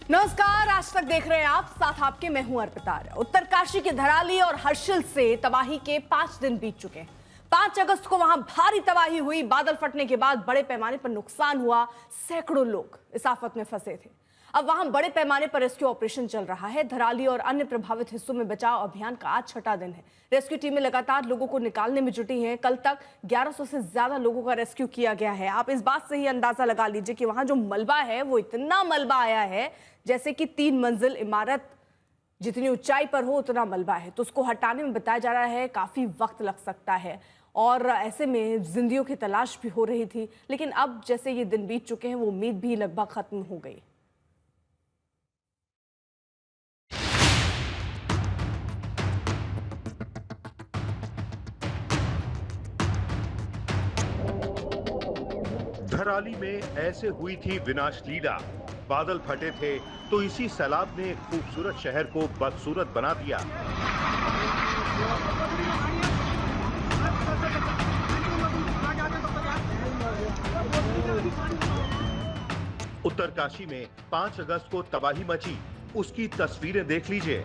नमस्कार, आज तक देख रहे हैं आप, साथ आपके मैं हूं अर्पिता। उत्तरकाशी के धराली और हर्षिल से तबाही के 5 दिन बीत चुके हैं। 5 अगस्त को वहां भारी तबाही हुई। बादल फटने के बाद बड़े पैमाने पर नुकसान हुआ। सैकड़ों लोग इस आफत में फंसे थे। अब वहां बड़े पैमाने पर रेस्क्यू ऑपरेशन चल रहा है। धराली और अन्य प्रभावित हिस्सों में बचाव अभियान का आज छठा दिन है। रेस्क्यू टीमें लगातार लोगों को निकालने में जुटी हैं। कल तक 1100 से ज्यादा लोगों का रेस्क्यू किया गया है। आप इस बात से ही अंदाजा लगा लीजिए कि वहां जो मलबा है वो इतना मलबा आया है जैसे कि 3 मंजिल इमारत जितनी ऊंचाई पर हो उतना मलबा है। तो उसको हटाने में बताया जा रहा है काफी वक्त लग सकता है और ऐसे में जिंदगियों की तलाश भी हो रही थी। लेकिन अब जैसे ये दिन बीत चुके हैं वो उम्मीद भी लगभग खत्म हो गई। धराली में ऐसे हुई थी विनाश लीला। बादल फटे थे तो इसी सैलाब ने खूबसूरत शहर को बदसूरत बना दिया। उत्तरकाशी में 5 अगस्त को तबाही मची, उसकी तस्वीरें देख लीजिए।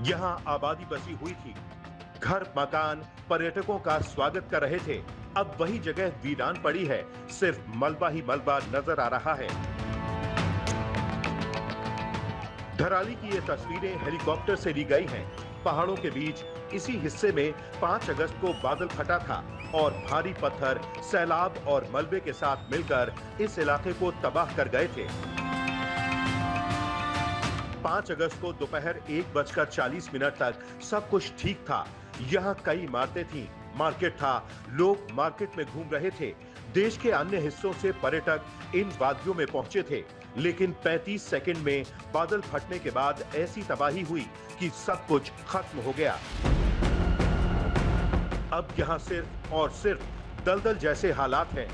यहां आबादी बसी हुई थी, घर मकान पर्यटकों का स्वागत कर रहे थे। अब वही जगह वीरान पड़ी है, सिर्फ मलबा ही मलबा नजर आ रहा है। धराली की ये तस्वीरें हेलीकॉप्टर से ली गई हैं। पहाड़ों के बीच इसी हिस्से में 5 अगस्त को बादल फटा था और भारी पत्थर सैलाब और मलबे के साथ मिलकर इस इलाके को तबाह कर गए थे। 5 अगस्त को दोपहर 1:40 तक सब कुछ ठीक था। यहाँ कई इमारतें थीं, मार्केट था, लोग मार्केट में घूम रहे थे। देश के अन्य हिस्सों से पर्यटक इन वादियों में पहुंचे थे। लेकिन 35 सेकंड में बादल फटने के बाद ऐसी तबाही हुई कि सब कुछ खत्म हो गया। अब यहाँ सिर्फ और सिर्फ दलदल जैसे हालात हैं।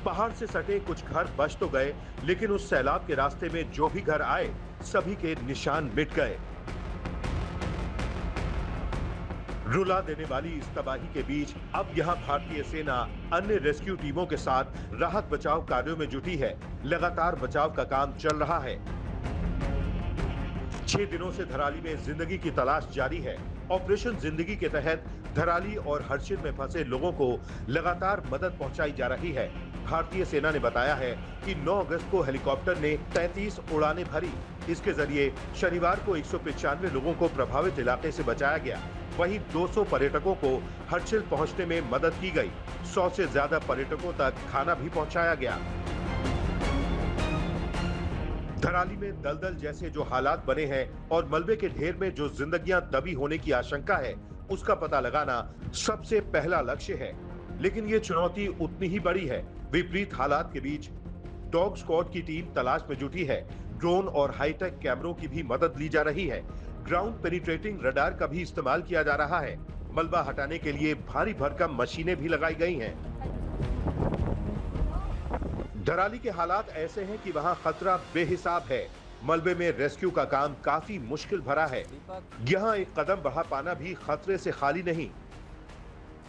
पहाड़ से सटे कुछ घर बच तो गए, लेकिन उस सैलाब के रास्ते में जो भी घर आए सभी के निशान मिट गए। रुला देने वाली इस तबाही के बीच अब यहां भारतीय सेना अन्य रेस्क्यू टीमों के साथ राहत बचाव कार्यों में जुटी है। लगातार बचाव का काम चल रहा है। 6 दिनों से धराली में जिंदगी की तलाश जारी है। ऑपरेशन जिंदगी के तहत धराली और हर्षिल में फंसे लोगों को लगातार मदद पहुंचाई जा रही है। भारतीय सेना ने बताया है कि 9 अगस्त को हेलीकॉप्टर ने 33 उड़ानें भरी। इसके जरिए शनिवार को 195 लोगों को प्रभावित इलाके से बचाया गया। वहीं 200 पर्यटकों को हर्षिल पहुंचने में मदद की गई। 100 से ज्यादा पर्यटकों तक खाना भी पहुंचाया गया। धराली में दलदल जैसे जो हालात बने हैं और मलबे के ढेर में जो जिंदगियां दबी होने की आशंका है, उसका पता लगाना सबसे पहला लक्ष्य है। लेकिन ये चुनौती उतनी ही बड़ी है। विपरीत हालात के बीच डॉग स्क्वाड की टीम तलाश में जुटी है। ड्रोन और हाईटेक कैमरों की भी मदद ली जा रही है। ग्राउंड पेनिट्रेटिंग रडार का भी इस्तेमाल किया जा रहा है। मलबा हटाने के लिए भारी भरकम मशीनें भी लगाई गई हैं। धराली के हालात ऐसे हैं कि वहां खतरा बेहिसाब है। मलबे में रेस्क्यू का काम काफी मुश्किल भरा है। यहाँ एक कदम बढ़ा पाना भी खतरे से खाली नहीं।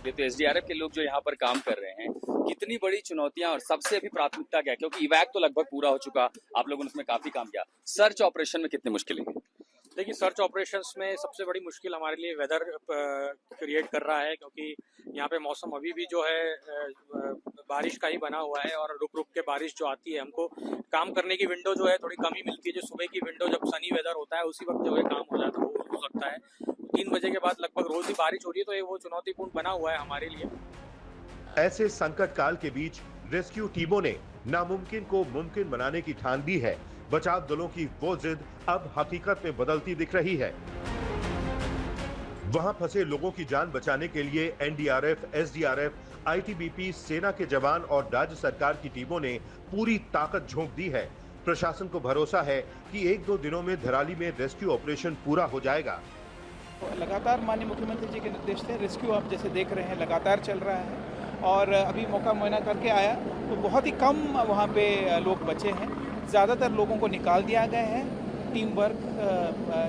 ये तो एसडीआरएफ के लोग जो यहाँ पर काम कर रहे हैं, कितनी बड़ी चुनौतियां और सबसे अभी प्राथमिकता क्या है, क्योंकि इवैक तो लगभग पूरा हो चुका, आप लोगों ने उसमें काफी काम किया। सर्च ऑपरेशन में कितनी मुश्किलें हैं? देखिए, सर्च ऑपरेशंस में सबसे बड़ी मुश्किल हमारे लिए वेदर क्रिएट कर रहा है, क्योंकि यहाँ पे मौसम अभी भी जो है बारिश का ही बना हुआ है और रुक रुक के बारिश जो आती है, हमको काम करने की विंडो जो है थोड़ी कम ही मिलती है। जो सुबह की विंडो जब सनी वेदर होता है उसी वक्त जो है काम हो जाता है, वो हो सकता है। 3 बजे के बाद लगभग रोज ही बारिश हो रही है, तो ये वो चुनौतीपूर्ण बना हुआ है हमारे लिए। ऐसे संकट काल के बीच रेस्क्यू टीमों ने नामुमकिन को मुमकिन बनाने की ठान ली है। बचाव दलों की वो जिद अब हकीकत में बदलती दिख रही है। वहां फंसे लोगों की जान बचाने के लिए एनडीआरएफ, एसडीआरएफ, आईटीबीपी, सेना के जवान और राज्य सरकार की टीमों ने पूरी ताकत झोंक दी है। प्रशासन को भरोसा है कि 1-2 दिनों में धराली में रेस्क्यू ऑपरेशन पूरा हो जाएगा। लगातार माननीय मुख्यमंत्री जी के निर्देश से रेस्क्यू आप जैसे देख रहे हैं लगातार चल रहा है और अभी मौका मुआयना करके आया तो बहुत ही कम वहाँ पे लोग बचे हैं। ज़्यादातर लोगों को निकाल दिया गया है। टीम वर्क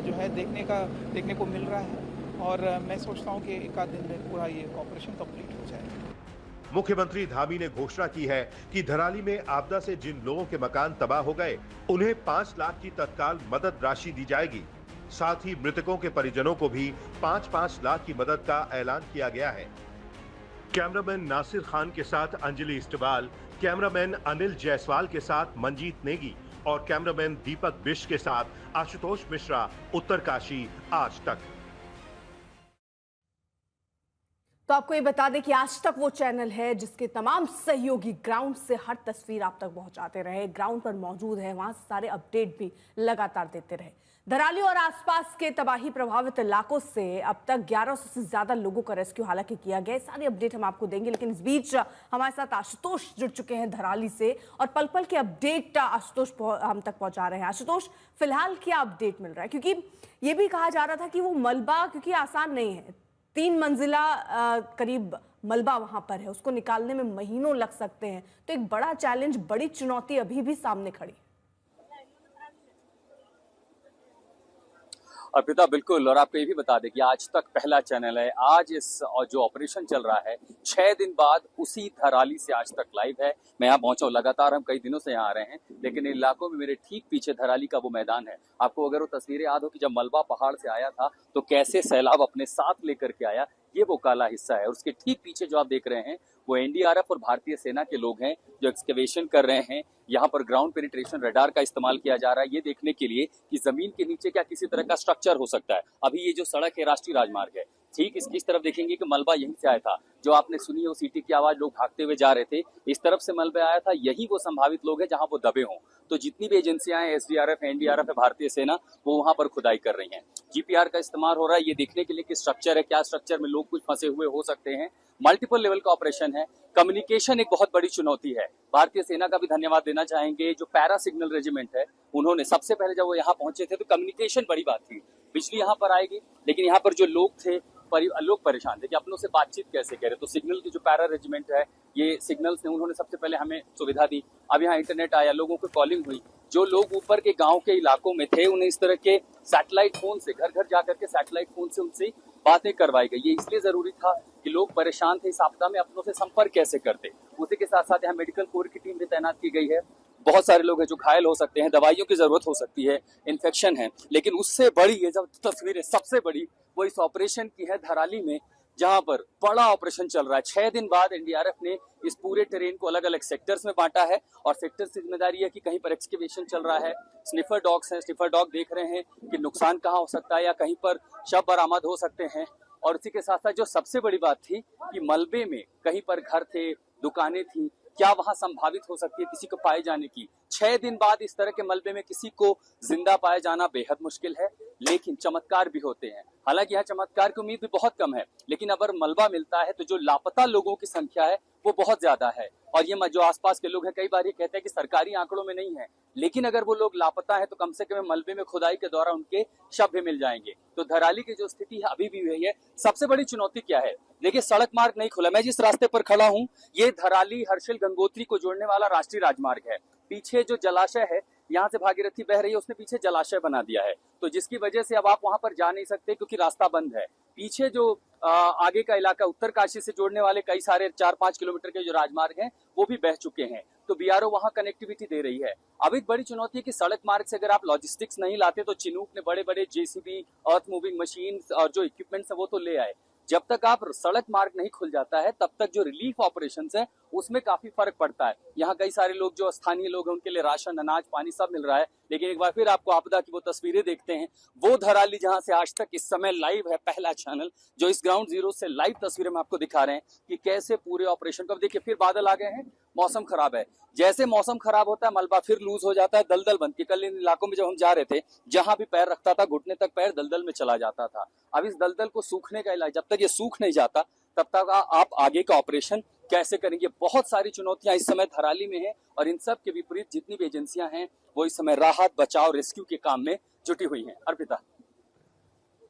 जो है देखने को मिल रहा है और मैं सोचता हूँ कि 1 आध दिन में पूरा ये ऑपरेशन कंप्लीट हो जाएगा। मुख्यमंत्री धामी ने घोषणा की है कि धराली में आपदा से जिन लोगों के मकान तबाह हो गए उन्हें 5 लाख की तत्काल मदद राशि दी जाएगी। साथ ही मृतकों के परिजनों को भी 5-5 लाख की मदद का ऐलान किया गया है। कैमरामैन नासिर खान के साथ अंजलि इस्टवाल, कैमरामैन अनिल जायसवाल के साथ मंजीत नेगी और कैमरामैन दीपक बिष्ट के साथ आशुतोष मिश्रा, उत्तरकाशी, आज तक। तो आपको ये बता दें कि आज तक वो चैनल है जिसके तमाम सहयोगी ग्राउंड से हर तस्वीर आप तक पहुंचाते रहे, ग्राउंड पर मौजूद है, वहां से सारे अपडेट भी लगातार देते रहे। धराली और आसपास के तबाही प्रभावित इलाकों से अब तक 1100 से ज्यादा लोगों का रेस्क्यू हालांकि किया गया है। सारी अपडेट हम आपको देंगे, लेकिन इस बीच हमारे साथ आशुतोष जुड़ चुके हैं धराली से और पल पल के अपडेट आशुतोष हम तक पहुंचा रहे हैं। आशुतोष, फिलहाल क्या अपडेट मिल रहा है? क्योंकि ये भी कहा जा रहा था कि वो मलबा क्योंकि आसान नहीं है, 3 मंजिला करीब मलबा वहां पर है, उसको निकालने में महीनों लग सकते हैं, तो एक बड़ा चैलेंज, बड़ी चुनौती अभी भी सामने खड़ी। अर्पिता, बिल्कुल। और आपको ये भी बता दें कि आज तक पहला चैनल है। आज इस जो ऑपरेशन चल रहा है 6 दिन बाद उसी धराली से आज तक लाइव है। मैं यहाँ पहुंचा हूँ, लगातार हम कई दिनों से यहाँ आ रहे हैं, लेकिन इन इलाकों में मेरे ठीक पीछे धराली का वो मैदान है। आपको अगर वो तस्वीरें याद हो कि जब मलबा पहाड़ से आया था तो कैसे सैलाब अपने साथ लेकर के आया, ये वो काला हिस्सा है। और उसके ठीक पीछे जो आप देख रहे हैं वो एनडीआरएफ और भारतीय सेना के लोग हैं जो एक्सकवेशन कर रहे हैं। यहाँ पर ग्राउंड पेनिट्रेशन रडार का इस्तेमाल किया जा रहा है ये देखने के लिए कि जमीन के नीचे क्या किसी तरह का स्ट्रक्चर हो सकता है। अभी ये जो सड़क है राष्ट्रीय राजमार्ग है, ठीक इसकी इस तरफ देखेंगे कि मलबा यहीं से आया था। जो आपने सुनी है वो सीटी की आवाज, लोग भागते हुए जा रहे थे, इस तरफ से मलबा आया था। यही वो संभावित लोग हैं जहां वो दबे हों। तो जितनी भी एजेंसियां हैं, एसडीआरएफ, एनडीआरएफ है, भारतीय सेना, वो वहां पर खुदाई कर रही हैं। जीपीआर का इस्तेमाल हो रहा है ये देखने के लिए कि स्ट्रक्चर है, क्या स्ट्रक्चर में लोग कुछ फंसे हुए हो सकते हैं। मल्टीपल लेवल का ऑपरेशन है। कम्युनिकेशन एक बहुत बड़ी चुनौती है। भारतीय सेना का भी धन्यवाद देना चाहेंगे, जो पैरा सिग्नल रेजिमेंट है, उन्होंने सबसे पहले जब वो यहाँ पहुंचे थे तो कम्युनिकेशन बड़ी बात थी। बिजली यहाँ पर आएगी, लेकिन यहाँ पर जो लोग थे लोग परेशान थे कि अपनों से बातचीत कैसे करें। तो सिग्नल की जो पैरा रेजिमेंट है, ये सिग्नल्स ने उन्होंने सबसे पहले हमें सुविधा दी। अब यहाँ इंटरनेट आया, लोगों को कॉलिंग हुई। जो लोग ऊपर के गांव के इलाकों में थे उन्हें इस तरह के सैटेलाइट फोन से, घर घर जाकर के सैटेलाइट फोन से उनसे बातें करवाई गई। ये इसलिए जरूरी था कि लोग परेशान थे, इस आपदा में अपनों से संपर्क कैसे करते। उसी के साथ साथ यहाँ मेडिकल कोर की टीम भी तैनात की गई है। बहुत सारे लोग हैं जो घायल हो सकते हैं, दवाइयों की जरूरत हो सकती है, इन्फेक्शन है। लेकिन उससे बड़ी ये जब तस्वीरें सबसे बड़ी वो इस ऑपरेशन की है धराली में, जहां पर बड़ा ऑपरेशन चल रहा है। 6 दिन बाद एनडीआरएफ ने इस पूरे टेरेन को अलग अलग सेक्टर्स में बांटा है और सेक्टर की जिम्मेदारी है कि कहीं पर एक्सकेवेशन चल रहा है, स्निफर डॉग्स हैं, स्निफर डॉग देख रहे हैं कि नुकसान कहाँ हो सकता है या कहीं पर शव बरामद हो सकते हैं। और इसी के साथ साथ जो सबसे बड़ी बात थी कि मलबे में कहीं पर घर थे, दुकानें थी, क्या वहां संभावित हो सकती है किसी को पाए जाने की। 6 दिन बाद इस तरह के मलबे में किसी को जिंदा पाया जाना बेहद मुश्किल है, लेकिन चमत्कार भी होते हैं। हालांकि यहाँ चमत्कार की उम्मीद भी बहुत कम है, लेकिन अगर मलबा मिलता है तो जो लापता लोगों की संख्या है वो बहुत ज्यादा है। और ये जो आसपास के लोग हैं कई बार ये कहते हैं कि सरकारी आंकड़ों में नहीं है, लेकिन अगर वो लोग लापता है तो कम से कम मलबे में खुदाई के द्वारा उनके शव भी मिल जाएंगे। तो धराली की जो स्थिति है अभी भी वही है। सबसे बड़ी चुनौती क्या है? देखिए, सड़क मार्ग नहीं खुला। मैं जिस रास्ते पर खड़ा हूँ ये धराली हर्षिल गंगोत्री को जोड़ने वाला राष्ट्रीय राजमार्ग है। पीछे जो जलाशय है, यहाँ से भागीरथी बह रही है, उसने पीछे जलाशय बना दिया है, तो जिसकी वजह से अब आप वहां पर जा नहीं सकते क्योंकि रास्ता बंद है। पीछे जो आगे का इलाका उत्तरकाशी से जोड़ने वाले कई सारे 4-5 किलोमीटर के जो राजमार्ग हैं वो भी बह चुके हैं, तो बीआरओ वहां कनेक्टिविटी दे रही है। अब एक बड़ी चुनौती है कि सड़क मार्ग से अगर आप लॉजिस्टिक्स नहीं लाते तो चिनूक ने बड़े बड़े जेसीबी, अर्थ मूविंग मशीन और जो इक्विपमेंट्स है वो तो ले आए। जब तक आप सड़क मार्ग नहीं खुल जाता है तब तक जो रिलीफ ऑपरेशंस है उसमें काफी फर्क पड़ता है। यहाँ कई सारे लोग जो स्थानीय लोग हैं उनके लिए राशन, अनाज, पानी सब मिल रहा है, लेकिन एक बार फिर आपको आपदा की वो तस्वीरें देखते हैं। वो धराली जहां से आज तक इस समय लाइव है पहला चैनल, जो इस ग्राउंड जीरो से लाइव तस्वीरें हम आपको दिखा रहे हैं कि कैसे पूरे ऑपरेशन को। अब देखिए फिर बादल आ गए हैं, मौसम खराब है। जैसे मौसम खराब होता है मलबा फिर लूज हो जाता है, दलदल बनती है। कल इन इलाकों में जब हम जा रहे थे, जहां भी पैर रखता था घुटने तक पैर दलदल में चला जाता था। अब इस दलदल को सूखने का इलाज, जब तक ये सूख नहीं जाता तब तक आप आगे का ऑपरेशन कैसे करेंगे। बहुत सारी चुनौतियां इस समय धराली में है और इन सब के विपरीत जितनी भी एजेंसियां हैं वो इस समय राहत, बचाव, रेस्क्यू के काम में जुटी हुई हैं। अर्पिता,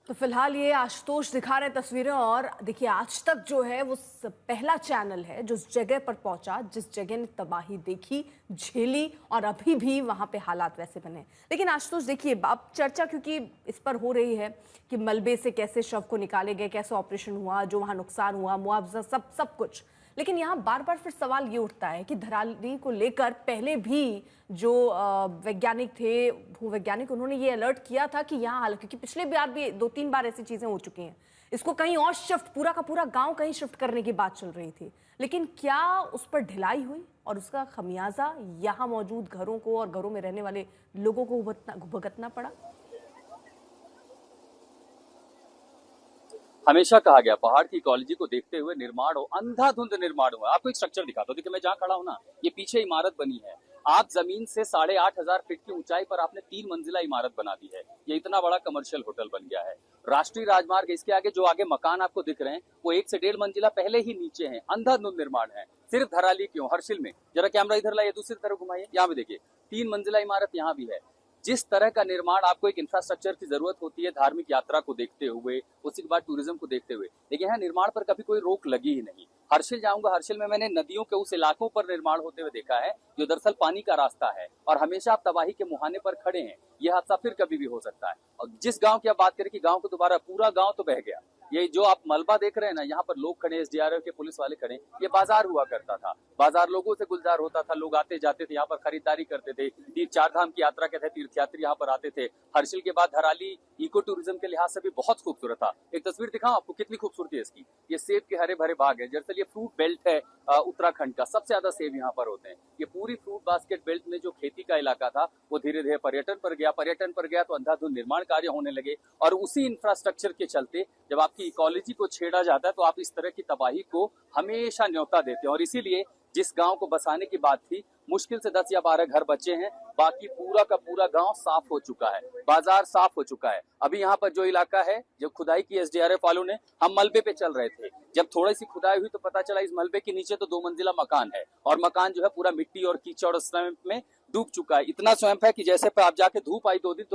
तो फिलहाल ये आशुतोष दिखा रहे तस्वीरें और देखिए आज तक जो है वो पहला चैनल है जो उस जगह पर पहुंचा जिस जगह ने तबाही देखी, झेली और अभी भी वहां पे हालात वैसे बने। लेकिन आशुतोष देखिए, अब चर्चा क्योंकि इस पर हो रही है कि मलबे से कैसे शव को निकाले गए, कैसे ऑपरेशन हुआ, जो वहां नुकसान हुआ, मुआवजा, सब कुछ। लेकिन यहाँ बार बार फिर सवाल ये उठता है कि धराली को लेकर पहले भी जो वैज्ञानिक थे, भूवैज्ञानिक, उन्होंने ये अलर्ट किया था कि यहाँ हाल, क्योंकि पिछले बार भी 2-3 बार ऐसी चीजें हो चुकी हैं, इसको कहीं और शिफ्ट, पूरा का पूरा गांव कहीं शिफ्ट करने की बात चल रही थी। लेकिन क्या उस पर ढिलाई हुई और उसका खमियाजा यहाँ मौजूद घरों को और घरों में रहने वाले लोगों को भुगतना पड़ा? हमेशा कहा गया पहाड़ की इकोलॉजी को देखते हुए निर्माण हो, अंधाधुंध निर्माण हुआ। आपको एक स्ट्रक्चर दिखाता हूं, देखिए मैं जहां खड़ा हूं ना, ये पीछे इमारत बनी है। आप जमीन से 8,500 फीट की ऊंचाई पर आपने 3 मंजिला इमारत बना दी है। ये इतना बड़ा कमर्शियल होटल बन गया है। राष्ट्रीय राजमार्ग, इसके आगे जो आगे मकान आपको दिख रहे हैं वो 1 से 1.5 मंजिला पहले ही नीचे हैं। अंधाधुंध निर्माण है। सिर्फ धराली क्यों, हर्षिल में, जरा कैमरा इधर लाइए, दूसरी तरफ घुमाइए, यहाँ पे देखिए 3 मंजिला इमारत यहाँ भी है। जिस तरह का निर्माण आपको एक इंफ्रास्ट्रक्चर की जरूरत होती है धार्मिक यात्रा को देखते हुए, उसी के बाद टूरिज्म को देखते हुए, लेकिन यहाँ निर्माण पर कभी कोई रोक लगी ही नहीं। हर्षिल जाऊंगा, हर्षिल में मैंने नदियों के उस इलाकों पर निर्माण होते हुए देखा है जो दरअसल पानी का रास्ता है और हमेशा आप तबाही के मुहाने पर खड़े हैं। यह हादसा फिर कभी भी हो सकता है। और जिस गांव की आप बात करें कि गांव को दोबारा, पूरा गांव तो बह गया। ये जो आप मलबा देख रहे हैं ना, यहाँ पर लोग खड़े, एसडीआरएफ के पुलिस वाले खड़े, ये बाजार हुआ करता था। बाजार लोगों से गुलजार होता था, लोग आते जाते थे, यहाँ पर खरीदारी करते थे। 4 धाम की यात्रा के तहत तीर्थयात्री यहाँ पर आते थे। हर्षिल के बाद धराली इको टूरिज्म के लिहाज से भी बहुत खूबसूरत था। एक तस्वीर दिखाऊं आपको, कितनी खूबसूरती है इसकी। ये सेब के हरे भरे बाग है। दरअसल ये फ्रूट बेल्ट है उत्तराखंड का, सबसे ज्यादा सेब यहाँ पर होते हैं। ये पूरी फ्रूट बास्केट बेल्ट में जो खेती का इलाका था वो धीरे धीरे पर्यटन पर गया तो अंधाधुंध निर्माण कार्य होने लगे। और उसी इंफ्रास्ट्रक्चर के चलते जब आपकी इकोलॉजी को छेड़ा जाता है तो आप इस तरह की तबाही को हमेशा न्योता देते हैं। और इसीलिए जिस गांव को बसाने की बात थी, मुश्किल से 10 या 12 घर बचे हैं, बाकी पूरा का पूरा गांव साफ हो चुका है, बाजार साफ हो चुका है। अभी यहाँ पर जो इलाका है, जो खुदाई की एसडीआरएफ वालों ने, हम मलबे पे चल रहे थे, जब थोड़ी सी खुदाई हुई तो पता चला इस मलबे के नीचे तो 2 मंजिला मकान है और मकान जो है पूरा मिट्टी और कीचड़ और स्वैम्प में डूब चुका है। इतना स्वैम्प है कि जैसे पर आप जाके धूप आई 2 दिन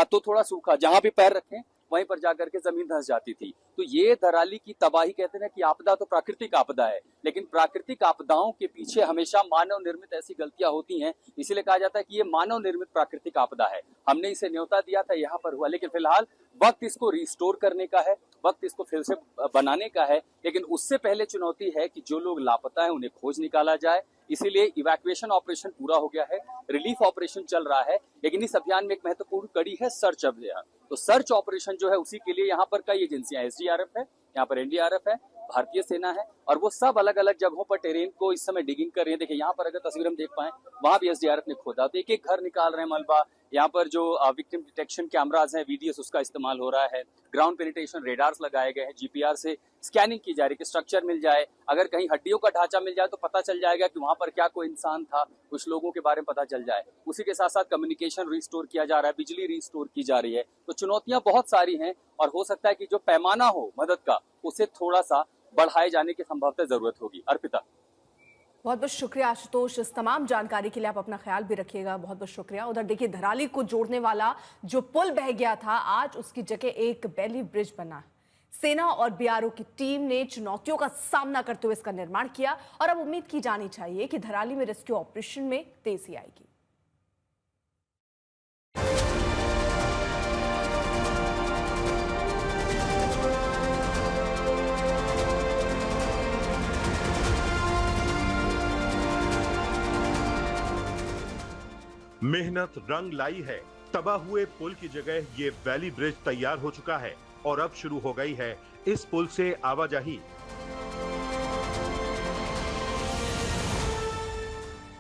तो थोड़ा सूखा, जहां भी पैर रखें वहीं पर जाकर के जमीन धंस जाती थी। तो ये धराली की तबाही, कहते हैं कि आपदा तो प्राकृतिक आपदा है, लेकिन प्राकृतिक आपदाओं के पीछे हमेशा मानव निर्मित ऐसी गलतियां होती हैं। इसीलिए कहा जाता है कि ये मानव निर्मित प्राकृतिक आपदा है। हमने इसे न्योता दिया था, यहाँ पर हुआ, लेकिन फिलहाल वक्त इसको रिस्टोर करने का है, वक्त इसको फिर से बनाने का है। लेकिन उससे पहले चुनौती है कि जो लोग लापता है उन्हें खोज निकाला जाए। इसीलिए इवैक्यूएशन ऑपरेशन पूरा हो गया है, रिलीफ ऑपरेशन चल रहा है, लेकिन इस अभियान में एक महत्वपूर्ण कड़ी है सर्च अभियान। तो सर्च ऑपरेशन जो है उसी के लिए यहाँ पर कई एजेंसियां, एसडीआरएफ है, यहाँ पर एनडीआरएफ है, भारतीय सेना है, और वो सब अलग अलग जगहों पर टेरेन को इस समय डिगिंग कर रहे हैं। देखिए यहाँ पर अगर तस्वीर हम देख पाए, वहां भी एसडीआरएफ ने खोदा, तो एक एक घर निकाल रहे हैं मलबा। यहाँ पर जो विक्टिम डिटेक्शन कैमराज हैं, वीडीएस, उसका इस्तेमाल हो रहा है। ग्राउंड पेनिट्रेशन रेडार्स लगाए गए हैं, जीपीआर से स्कैनिंग की जा रही है कि स्ट्रक्चर मिल जाए, अगर कहीं हड्डियों का ढांचा मिल जाए तो पता चल जाएगा कि वहां पर क्या कोई इंसान था, कुछ लोगों के बारे में पता चल जाए। उसी के साथ साथ कम्युनिकेशन रिस्टोर किया जा रहा है, बिजली रिस्टोर की जा रही है। तो चुनौतियां बहुत सारी हैं और हो सकता है कि जो पैमाना हो मदद का, उसे थोड़ा सा बढ़ाए जाने की संभवतः जरूरत होगी। अर्पिता, बहुत बहुत शुक्रिया आशुतोष, इस तमाम जानकारी के लिए। आप अपना ख्याल भी रखिएगा, बहुत बहुत शुक्रिया। उधर देखिए, धराली को जोड़ने वाला जो पुल बह गया था, आज उसकी जगह एक बैली ब्रिज बना है। सेना और बीआरओ की टीम ने चुनौतियों का सामना करते हुए इसका निर्माण किया और अब उम्मीद की जानी चाहिए कि धराली में रेस्क्यू ऑपरेशन में तेजी आएगी। मेहनत रंग लाई है। तबाह हुए पुल की जगह ये वैली ब्रिज तैयार हो चुका है और अब शुरू हो गई है इस पुल से आवाजाही।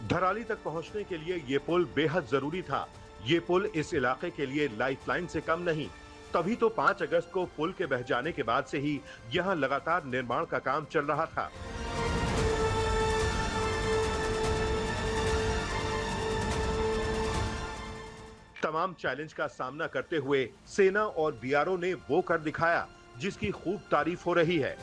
धराली तक पहुंचने के लिए ये पुल बेहद जरूरी था। ये पुल इस इलाके के लिए लाइफलाइन से कम नहीं। तभी तो 5 अगस्त को पुल के बह जाने के बाद से ही यहां लगातार निर्माण का काम चल रहा था। तमाम चैलेंज का सामना करते हुए सेना और बीआरओ ने वो कर दिखाया जिसकी खूब तारीफ हो रही है।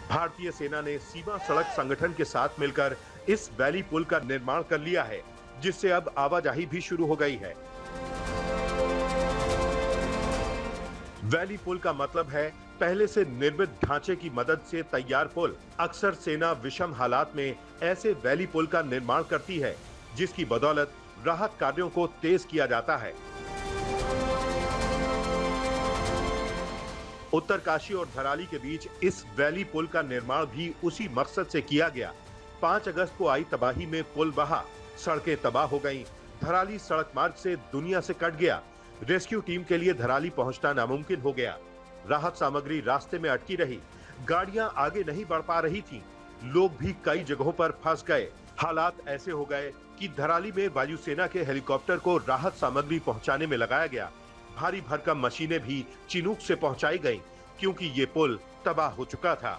भारतीय सेना ने सीमा सड़क संगठन के साथ मिलकर इस वैली पुल का निर्माण कर लिया है, जिससे अब आवाजाही भी शुरू हो गई है। वैली पुल का मतलब है पहले से निर्मित ढांचे की मदद से तैयार पुल। अक्सर सेना विषम हालात में ऐसे वैली पुल का निर्माण करती है, जिसकी बदौलत राहत कार्यों को तेज किया जाता है। उत्तरकाशी और धराली के बीच इस वैली पुल का निर्माण भी उसी मकसद से किया गया। 5 अगस्त को आई तबाही में पुल बहा, सड़कें तबाह हो गईं, धराली सड़क मार्ग से दुनिया से कट गया। रेस्क्यू टीम के लिए धराली पहुंचना नामुमकिन हो गया। राहत सामग्री रास्ते में अटकी रही, गाड़ियां आगे नहीं बढ़ पा रही थीं, लोग भी कई जगहों पर फंस गए। हालात ऐसे हो गए कि धराली में वायुसेना के हेलीकॉप्टर को राहत सामग्री पहुंचाने में लगाया गया। भारी भरकम मशीनें भी चिनूक से पहुंचाई गईं, क्योंकि ये पुल तबाह हो चुका था।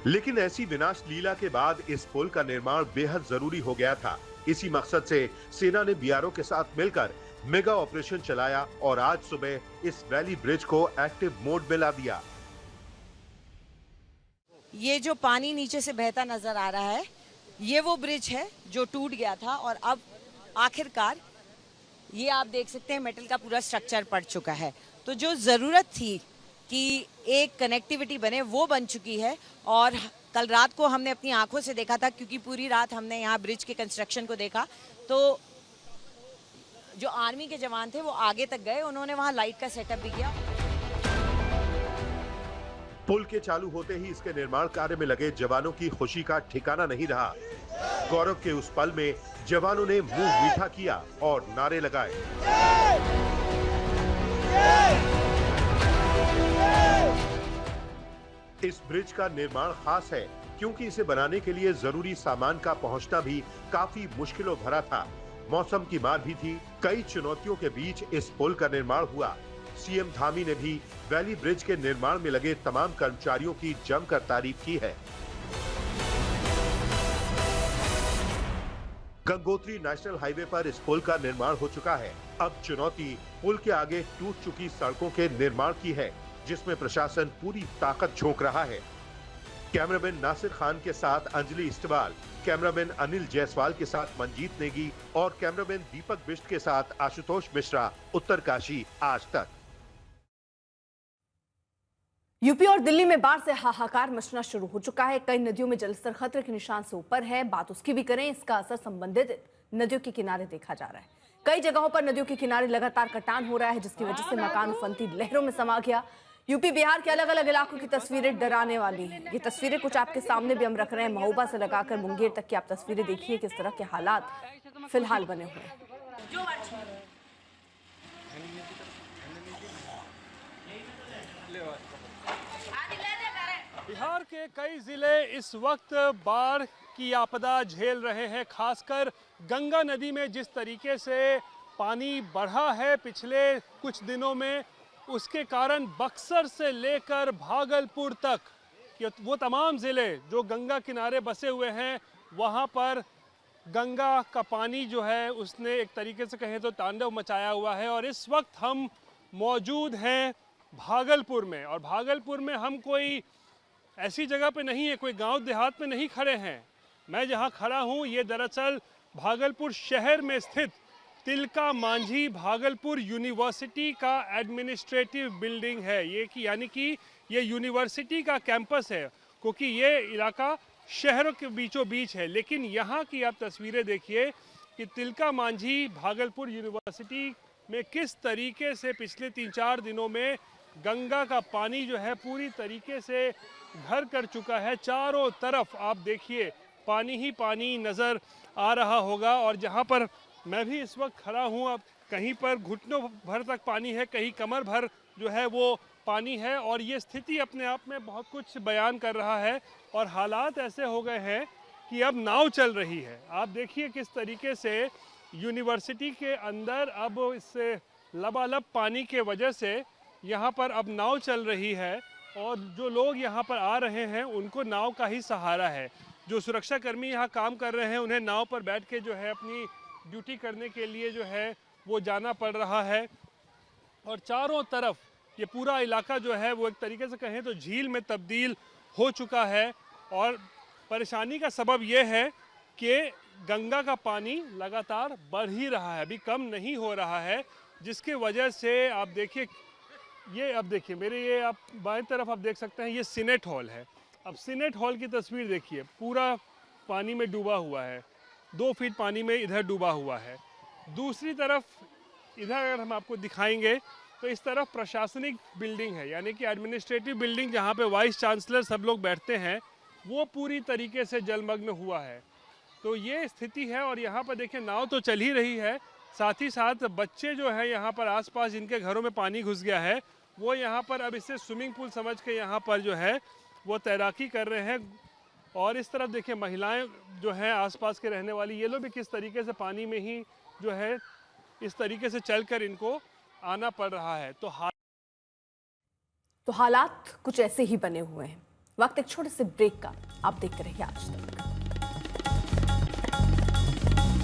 लेकिन ऐसी विनाश लीला के बाद इस पुल का निर्माण बेहद जरूरी हो गया था। इसी मकसद से सेना ने बीआरओ के साथ मिलकर मेगा ऑपरेशन चलाया और आज सुबह इस वैली ब्रिज को एक्टिव मोड में ला दिया। ये जो पानी नीचे से बहता नजर आ रहा है, ये वो ब्रिज है जो टूट गया था और अब आखिरकार ये आप देख सकते हैं मेटल का पूरा स्ट्रक्चर पड़ चुका है। तो जो ज़रूरत थी कि एक कनेक्टिविटी बने वो बन चुकी है। और कल रात को हमने अपनी आंखों से देखा था, क्योंकि पूरी रात हमने यहाँ ब्रिज के कंस्ट्रक्शन को देखा। तो जो आर्मी के जवान थे वो आगे तक गए, उन्होंने वहाँ लाइट का सेटअप भी किया। पुल के चालू होते ही इसके निर्माण कार्य में लगे जवानों की खुशी का ठिकाना नहीं रहा। गौरव के उस पल में जवानों ने मुंह मीठा किया और नारे लगाए। इस ब्रिज का निर्माण खास है क्योंकि इसे बनाने के लिए जरूरी सामान का पहुंचना भी काफी मुश्किलों भरा था। मौसम की मार भी थी। कई चुनौतियों के बीच इस पुल का निर्माण हुआ। सीएम धामी ने भी वैली ब्रिज के निर्माण में लगे तमाम कर्मचारियों की जमकर तारीफ की है। गंगोत्री नेशनल हाईवे पर इस पुल का निर्माण हो चुका है। अब चुनौती पुल के आगे टूट चुकी सड़कों के निर्माण की है, जिसमें प्रशासन पूरी ताकत झोंक रहा है। कैमरामैन नासिर खान के साथ अंजलि इस्टवाल, कैमरामैन अनिल जायसवाल के साथ मंजीत नेगी और कैमरामैन दीपक बिष्ट के साथ आशुतोष मिश्रा, उत्तरकाशी आज तक। यूपी और दिल्ली में बाढ़ से हाहाकार मचना शुरू हो चुका है। कई नदियों में जलस्तर खतरे के निशान से ऊपर है। बात उसकी भी करें, इसका असर संबंधित नदियों के किनारे देखा जा रहा है। कई जगहों पर नदियों के किनारे लगातार कटान हो रहा है, जिसकी वजह से मकान उफनती लहरों में समा गया। यूपी बिहार के अलग अलग इलाकों की तस्वीरें डराने वाली हैं। ये तस्वीरें कुछ आपके सामने भी हम रख रहे हैं। महोबा से लगाकर मुंगेर तक की आप तस्वीरें देखिए, किस तरह के हालात फिलहाल बने हुए हैं। बिहार के कई जिले इस वक्त बाढ़ की आपदा झेल रहे हैं। खासकर गंगा नदी में जिस तरीके से पानी बढ़ा है पिछले कुछ दिनों में, उसके कारण बक्सर से लेकर भागलपुर तक वो तमाम ज़िले जो गंगा किनारे बसे हुए हैं, वहाँ पर गंगा का पानी जो है उसने एक तरीके से कहें तो तांडव मचाया हुआ है। और इस वक्त हम मौजूद हैं भागलपुर में, और भागलपुर में हम कोई ऐसी जगह पे नहीं है, कोई गांव देहात में नहीं खड़े हैं। मैं जहां खड़ा हूं ये दरअसल भागलपुर शहर में स्थित तिलका मांझी भागलपुर यूनिवर्सिटी का एडमिनिस्ट्रेटिव बिल्डिंग है। ये कि यानी कि ये यूनिवर्सिटी का कैंपस है, क्योंकि ये इलाका शहरों के बीचों बीच है। लेकिन यहाँ की आप तस्वीरें देखिए कि तिलका मांझी भागलपुर यूनिवर्सिटी में किस तरीके से पिछले 3-4 दिनों में गंगा का पानी जो है पूरी तरीके से घर कर चुका है। चारों तरफ आप देखिए पानी ही पानी नज़र आ रहा होगा। और जहाँ पर मैं भी इस वक्त खड़ा हूँ, अब कहीं पर घुटनों भर तक पानी है, कहीं कमर भर जो है वो पानी है। और ये स्थिति अपने आप में बहुत कुछ बयान कर रहा है। और हालात ऐसे हो गए हैं कि अब नाव चल रही है। आप देखिए किस तरीके से यूनिवर्सिटी के अंदर अब इस लबालब पानी के वजह से यहाँ पर अब नाव चल रही है। और जो लोग यहाँ पर आ रहे हैं उनको नाव का ही सहारा है। जो सुरक्षाकर्मी यहाँ काम कर रहे हैं उन्हें नाव पर बैठ के जो है अपनी ड्यूटी करने के लिए जो है वो जाना पड़ रहा है। और चारों तरफ ये पूरा इलाका जो है वो एक तरीके से कहें तो झील में तब्दील हो चुका है। और परेशानी का सबब ये है कि गंगा का पानी लगातार बढ़ ही रहा है, अभी कम नहीं हो रहा है, जिसके वजह से आप देखिए ये, अब देखिए मेरे ये आप बाएं तरफ आप देख सकते हैं ये सीनेट हॉल है। अब सीनेट हॉल की तस्वीर देखिए, पूरा पानी में डूबा हुआ है, 2 फीट पानी में इधर डूबा हुआ है। दूसरी तरफ इधर अगर हम आपको दिखाएंगे तो इस तरफ प्रशासनिक बिल्डिंग है, यानी कि एडमिनिस्ट्रेटिव बिल्डिंग जहाँ पे वाइस चांसलर सब लोग बैठते हैं, वो पूरी तरीके से जलमग्न हुआ है। तो ये स्थिति है। और यहाँ पर देखिए नाव तो चल ही रही है, साथ ही साथ बच्चे जो है यहाँ पर आसपास जिनके घरों में पानी घुस गया है, वो यहाँ पर अब इसे स्विमिंग पूल समझ के यहाँ पर जो है वो तैराकी कर रहे हैं। और इस तरफ देखिए महिलाएं जो हैं आसपास के रहने वाली, ये लोग भी किस तरीके से पानी में ही जो है इस तरीके से चलकर इनको आना पड़ रहा है। तो हालात कुछ ऐसे ही बने हुए हैं। वक्त एक छोटे से ब्रेक का, आप देखते रहिए आज तक।